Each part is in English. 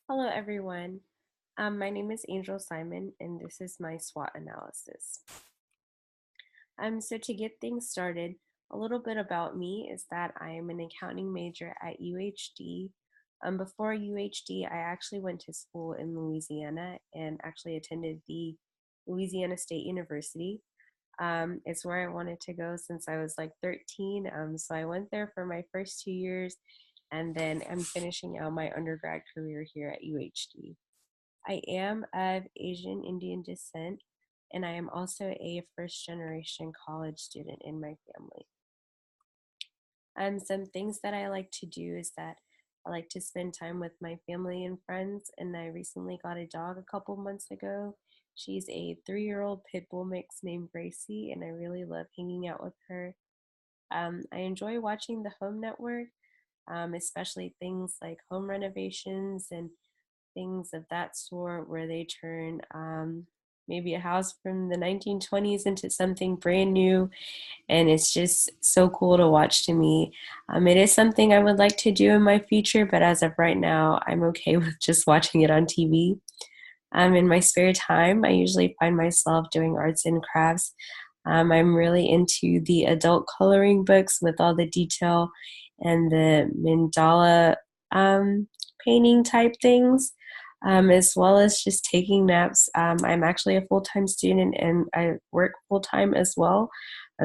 Hello, everyone. My name is Angel Simon, and this is my SWOT analysis. So to get things started, a little bit about me is that I am an accounting major at UHD. Before UHD, I actually went to school in Louisiana and actually attended the Louisiana State University. It's where I wanted to go since I was like 13. So I went there for my first 2 years, and then I'm finishing out my undergrad career here at UHD. I am of Asian Indian descent, and I am also a first generation college student in my family. Some things that I like to do is that I like to spend time with my family and friends, and I recently got a dog a couple months ago. She's a 3-year-old pit bull mix named Gracie, and I really love hanging out with her. I enjoy watching the Home Network, especially things like home renovations and things of that sort where they turn maybe a house from the 1920s into something brand new, and it's just so cool to watch to me. It is something I would like to do in my future, but as of right now, I'm okay with just watching it on TV. In my spare time, I usually find myself doing arts and crafts. I'm really into the adult coloring books with all the detail and the mandala um, painting type things, as well as just taking naps. I'm actually a full time student and I work full time as well.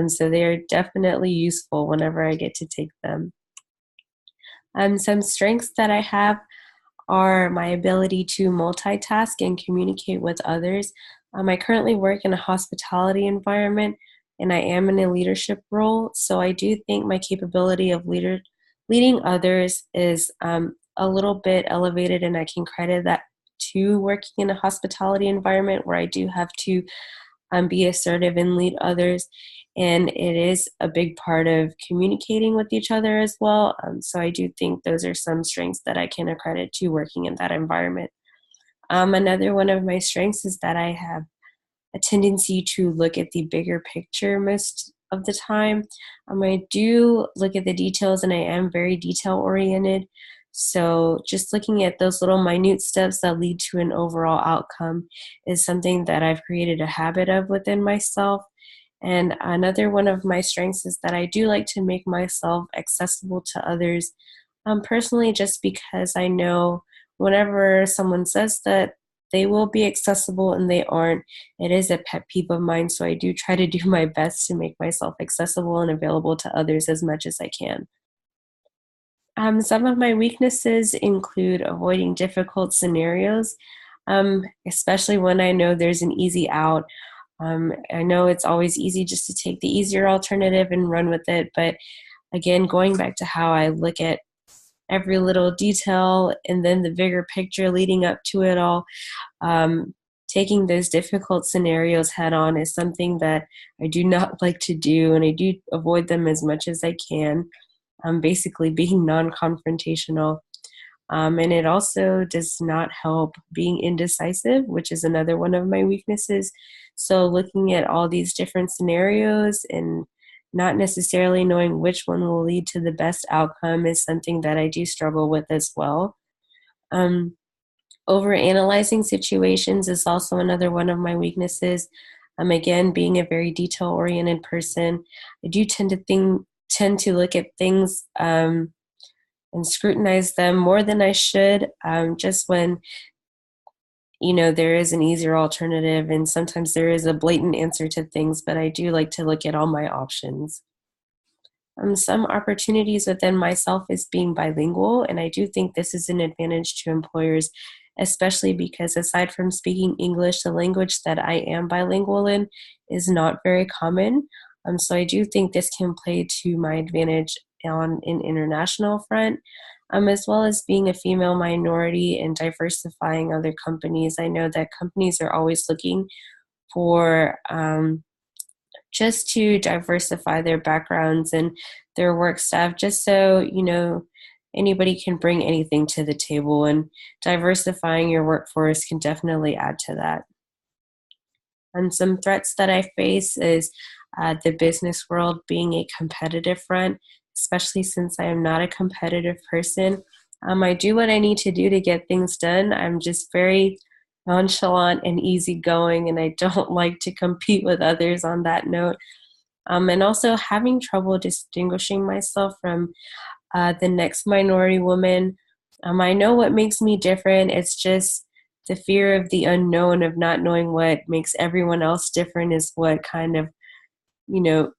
So they are definitely useful whenever I get to take them. Some strengths that I have are my ability to multitask and communicate with others. I currently work in a hospitality environment and I am in a leadership role. So I do think my capability of leading others is a little bit elevated, and I can credit that to working in a hospitality environment where I do have to be assertive and lead others. And it is a big part of communicating with each other as well. So I do think those are some strengths that I can accredit to working in that environment. Another one of my strengths is that I have a tendency to look at the bigger picture most of the time. I do look at the details and I am very detail oriented. So just looking at those little minute steps that lead to an overall outcome is something that I've created a habit of within myself. And another one of my strengths is that I do like to make myself accessible to others, personally, just because I know whenever someone says that they will be accessible and they aren't, it is a pet peeve of mine. So I do try to do my best to make myself accessible and available to others as much as I can. Some of my weaknesses include avoiding difficult scenarios, especially when I know there's an easy out. I know it's always easy just to take the easier alternative and run with it. But again, going back to how I look at every little detail and then the bigger picture leading up to it all, um, taking those difficult scenarios head on is something that I do not like to do, and I do avoid them as much as I can. Basically, being non confrontational. And it also does not help being indecisive, which is another one of my weaknesses. So, looking at all these different scenarios and not necessarily knowing which one will lead to the best outcome is something that I do struggle with as well. Um, Over analyzing situations is also another one of my weaknesses. Again, being a very detail oriented person, I do tend to look at things and scrutinize them more than I should. Just when there is an easier alternative, and sometimes there is a blatant answer to things, but I do like to look at all my options. Some opportunities within myself is being bilingual, and I do think this is an advantage to employers, especially because aside from speaking English, the language that I am bilingual in is not very common. So I do think this can play to my advantage on an international front, as well as being a female minority and diversifying other companies. I know that companies are always looking for just to diversify their backgrounds and their work staff, just so anybody can bring anything to the table, and diversifying your workforce can definitely add to that. And some threats that I face is the business world being a competitive front, especially since I am not a competitive person. I do what I need to do to get things done. I'm just very nonchalant and easygoing, and I don't like to compete with others on that note. And also having trouble distinguishing myself from the next minority woman. I know what makes me different. It's just the fear of the unknown, of not knowing what makes everyone else different, is what kind of,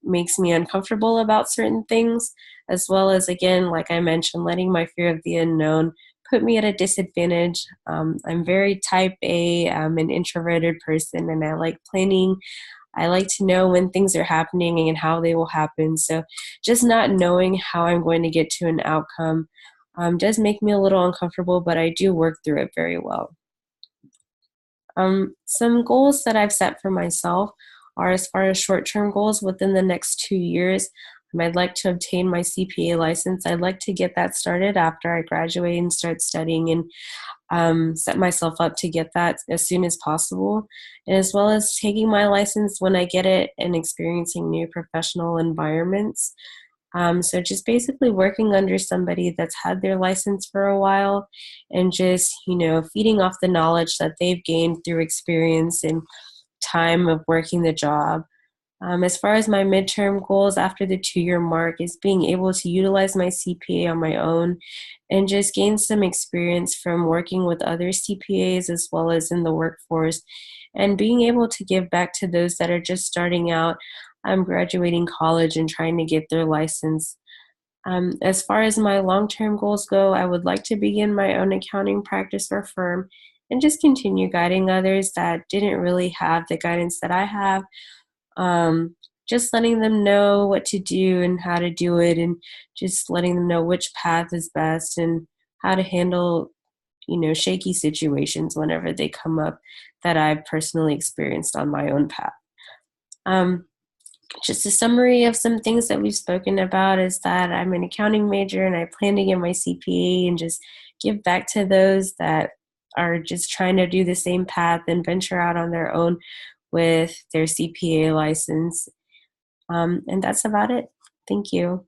makes me uncomfortable about certain things, as well as, again, like I mentioned, letting my fear of the unknown put me at a disadvantage. I'm very type A. I'm an introverted person, and I like planning. I like to know when things are happening and how they will happen. So just not knowing how I'm going to get to an outcome does make me a little uncomfortable, but I do work through it very well. Some goals that I've set for myself are, as far as short-term goals, within the next 2 years. I'd like to obtain my CPA license. I'd like to get that started after I graduate and start studying, and set myself up to get that as soon as possible, and as well as taking my license when I get it and experiencing new professional environments. So just basically working under somebody that's had their license for a while, and just, feeding off the knowledge that they've gained through experience and time of working the job. As far as my midterm goals after the 2-year mark, is being able to utilize my CPA on my own and just gain some experience from working with other CPAs as well as in the workforce, and being able to give back to those that are just starting out, graduating college and trying to get their license. As far as my long-term goals go, I would like to begin my own accounting practice or firm and just continue guiding others that didn't really have the guidance that I have, just letting them know what to do and how to do it, and just letting them know which path is best and how to handle, shaky situations whenever they come up that I've personally experienced on my own path. Um, just a summary of some things that we've spoken about is that I'm an accounting major and I plan to get my CPA and just give back to those that are just trying to do the same path and venture out on their own with their CPA license. And that's about it. Thank you.